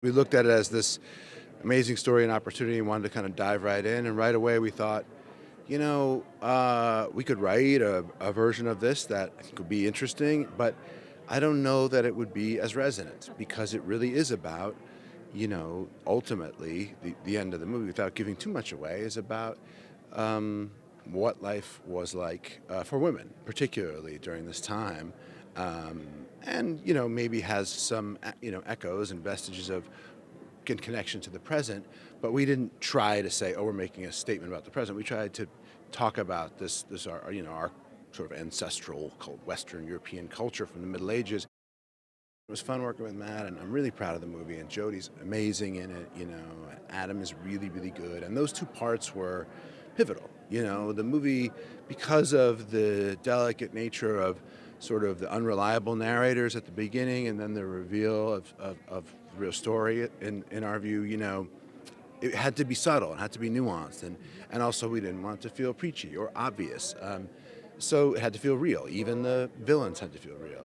We looked at it as this amazing story and opportunity and wanted to kind of dive right in. And right away we thought, we could write a version of this that I think would be interesting, but I don't know that it would be as resonant because it really is about, ultimately the end of the movie, without giving too much away, is about what life was like for women, particularly during this time. And, maybe has some, echoes and vestiges of in connection to the present, but we didn't try to say, oh, we're making a statement about the present. We tried to talk about this our sort of ancestral Western European culture from the Middle Ages. It was fun working with Matt, and I'm really proud of the movie, and Jodie's amazing in it, Adam is really, really good, and those two parts were pivotal. The movie, because of the delicate nature of sort of the unreliable narrators at the beginning and then the reveal of the real story, in our view, it had to be subtle, it had to be nuanced, and also we didn't want it to feel preachy or obvious. So it had to feel real. Even the villains had to feel real.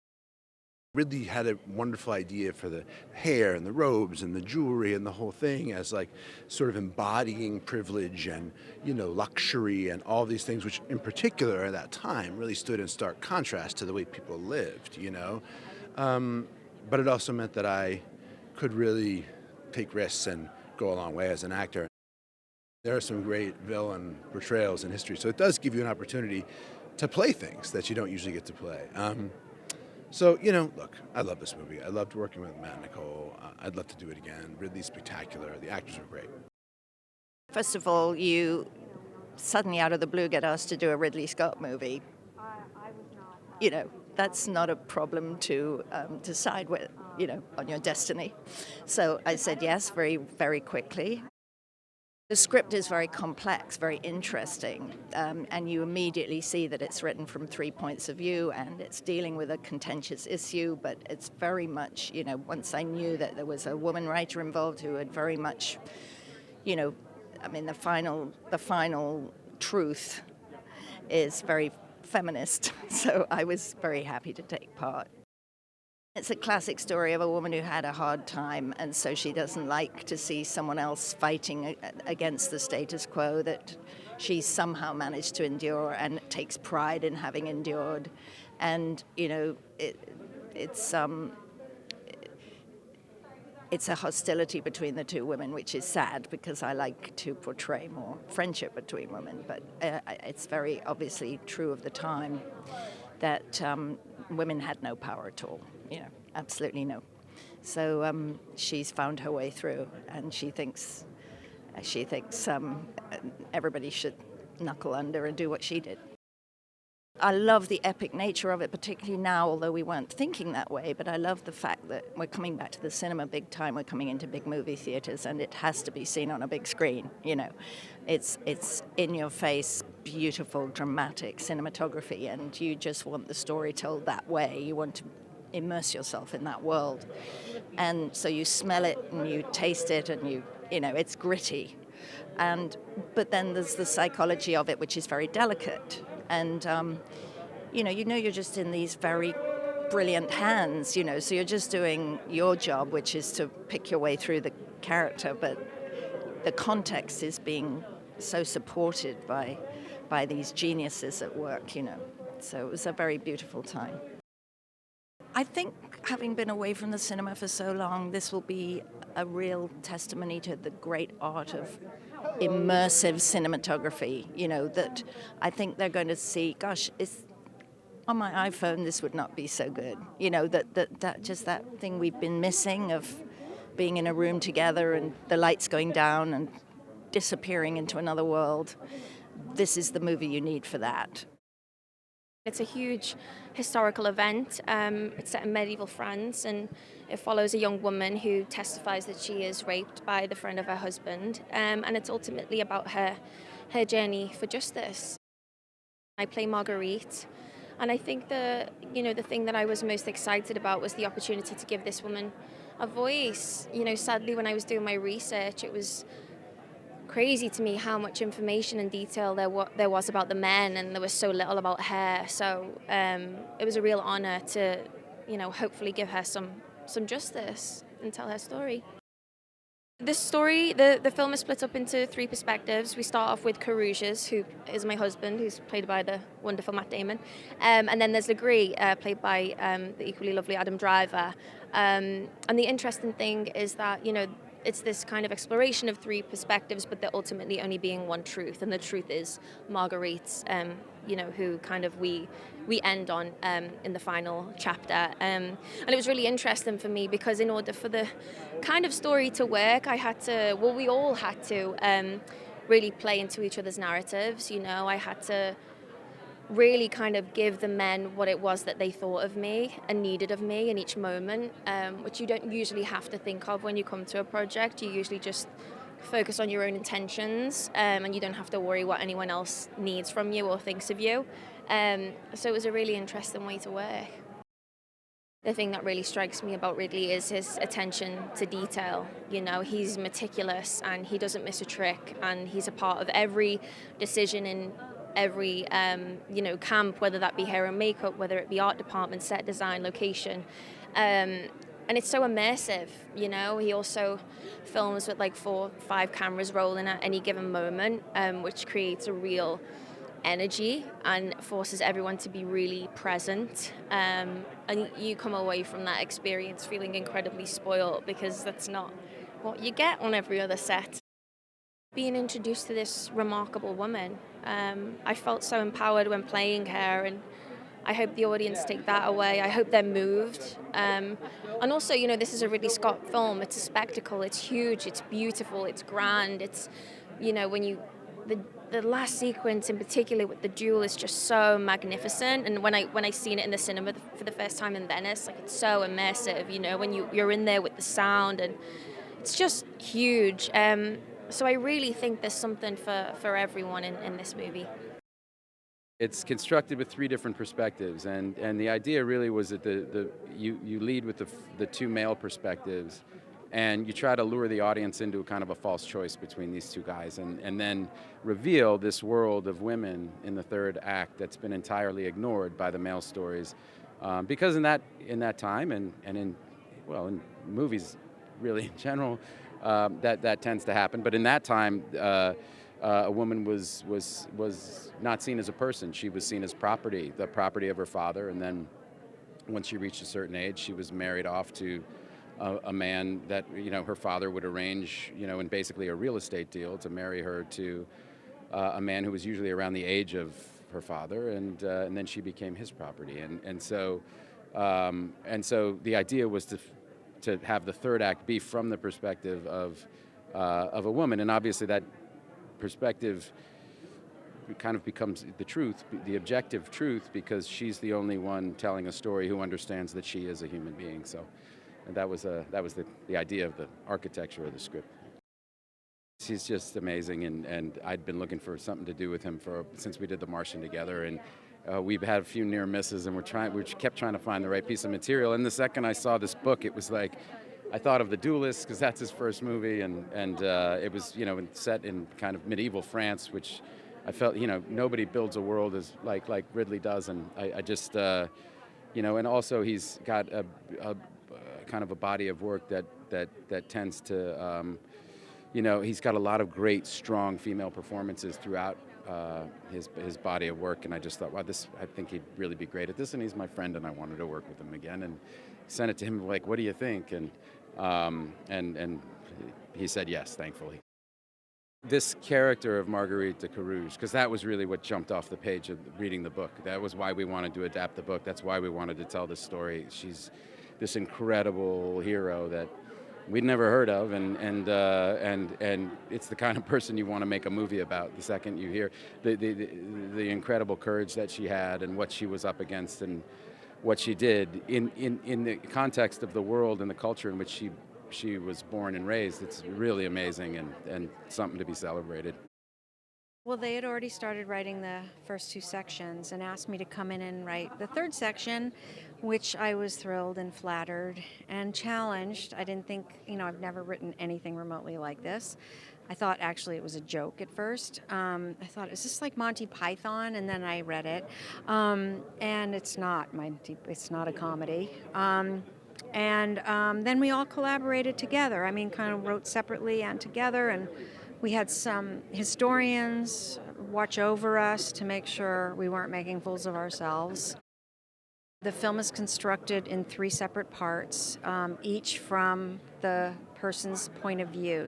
Ridley had a wonderful idea for the hair and the robes and the jewelry and the whole thing as like sort of embodying privilege and luxury and all these things, which in particular at that time really stood in stark contrast to the way people lived. But it also meant that I could really take risks and go a long way as an actor. There are some great villain portrayals in history, so it does give you an opportunity to play things that you don't usually get to play. So, look, I love this movie. I loved working with Matt and Nicole. I'd love to do it again. Ridley's spectacular. The actors were great. First of all, you suddenly out of the blue get asked to do a Ridley Scott movie. That's not a problem to decide with, on your destiny. So I said yes very, very quickly. The script is very complex, very interesting, and you immediately see that it's written from 3 points of view and it's dealing with a contentious issue, but it's very much, once I knew that there was a woman writer involved who had very much, the final truth is very feminist, so I was very happy to take part. It's a classic story of a woman who had a hard time, and so she doesn't like to see someone else fighting against the status quo that she somehow managed to endure and takes pride in having endured. And, it's a hostility between the two women, which is sad because I like to portray more friendship between women, but it's very obviously true of the time that women had no power at all, absolutely no. So she's found her way through, and she thinks everybody should knuckle under and do what she did. I love the epic nature of it, particularly now, although we weren't thinking that way, but I love the fact that we're coming back to the cinema big time. We're coming into big movie theaters, and it has to be seen on a big screen, It's in your face, beautiful, dramatic cinematography, and you just want the story told that way. You want to immerse yourself in that world. And so you smell it and you taste it and it's gritty. But then there's the psychology of it, which is very delicate. And, you're just in these very brilliant hands, so you're just doing your job, which is to pick your way through the character, but the context is being so supported by these geniuses at work, So it was a very beautiful time. I think having been away from the cinema for so long, this will be a real testimony to the great art of immersive cinematography, that I think they're going to see, gosh, on my iPhone this would not be so good. That just that thing we've been missing of being in a room together and the lights going down and disappearing into another world. This is the movie you need for that. It's a huge historical event. It's set in medieval France, and it follows a young woman who testifies that she is raped by the friend of her husband, and it's ultimately about her journey for justice. I play Marguerite, and I think the thing that I was most excited about was the opportunity to give this woman a voice. Sadly, when I was doing my research, it was crazy to me how much information and detail there was about the men, and there was so little about her. So it was a real honor to, hopefully give her some justice and tell her story. The story, the film is split up into three perspectives. We start off with Carouges, who is my husband, who's played by the wonderful Matt Damon. And then there's Legree, played by the equally lovely Adam Driver. And the interesting thing is that, it's this kind of exploration of three perspectives, but there ultimately only being one truth. And the truth is Marguerite, who kind of we end on in the final chapter. And it was really interesting for me because in order for the kind of story to work, we all had to really play into each other's narratives. I had to really kind of give the men what it was that they thought of me and needed of me in each moment, which you don't usually have to think of when you come to a project. You usually just focus on your own intentions, and you don't have to worry what anyone else needs from you or thinks of you. So it was a really interesting way to work. The thing that really strikes me about Ridley is his attention to detail. He's meticulous and he doesn't miss a trick, and he's a part of every decision in every camp, whether that be hair and makeup, whether it be art department, set design, location. And it's so immersive. He also films with like 4 or 5 cameras rolling at any given moment, which creates a real energy and forces everyone to be really present. And you come away from that experience feeling incredibly spoiled, because that's not what you get on every other set. Being introduced to this remarkable woman, I felt so empowered when playing her, and I hope the audience take that away. I hope they're moved. And also, this is a Ridley Scott film. It's a spectacle. It's huge. It's beautiful. It's grand. It's, the last sequence in particular with the duel is just so magnificent. And when I seen it in the cinema for the first time in Venice, like, it's so immersive. When you're in there with the sound, and it's just huge. So I really think there's something for everyone in this movie. It's constructed with 3 different perspectives, and the idea really was that you lead with the 2 male perspectives, and you try to lure the audience into a kind of a false choice between these 2 guys, and then reveal this world of women in the 3rd act that's been entirely ignored by the male stories, because in that time and in movies really in general, that tends to happen. But in that time, a woman was not seen as a person. She was seen as property, the property of her father. And then once she reached a certain age, she was married off to a man that her father would arrange, in basically a real estate deal, to marry her to a man who was usually around the age of her father, and then she became his property. And so the idea was to have the 3rd act be from the perspective of a woman, and obviously that perspective kind of becomes the truth, the objective truth, because she's the only one telling a story who understands that she is a human being. So, and that was the idea of the architecture of the script. He's just amazing, and I'd been looking for something to do with him since we did The Martian together, and we've had a few near misses, and we kept trying to find the right piece of material. And the second I saw this book, it was like, I thought of The Duelist, because that's his first movie, and it was set in kind of medieval France, which I felt nobody builds a world as like Ridley does, and I just and also he's got a kind of a body of work that tends to he's got a lot of great, strong female performances throughout his body of work, and I just thought, wow, I think he'd really be great at this, and he's my friend, and I wanted to work with him again, and sent it to him like, what do you think? And he said yes, thankfully. This character of Marguerite de Carouge, because that was really what jumped off the page of reading the book. That was why we wanted to adapt the book. That's why we wanted to tell this story. She's this incredible hero that we'd never heard of, and it's the kind of person you want to make a movie about. The second you hear the incredible courage that she had and what she was up against and what she did in the context of the world and the culture in which she was born and raised, it's really amazing and something to be celebrated. Well, they had already started writing the first 2 sections and asked me to come in and write the 3rd section, which I was thrilled and flattered and challenged. I didn't think, I've never written anything remotely like this. I thought actually it was a joke at first. I thought, is this like Monty Python? And then I read it. And it's not a comedy. And then we all collaborated together. I mean, kind of wrote separately and together, and we had some historians watch over us to make sure we weren't making fools of ourselves. The film is constructed in 3 separate parts, each from the person's point of view.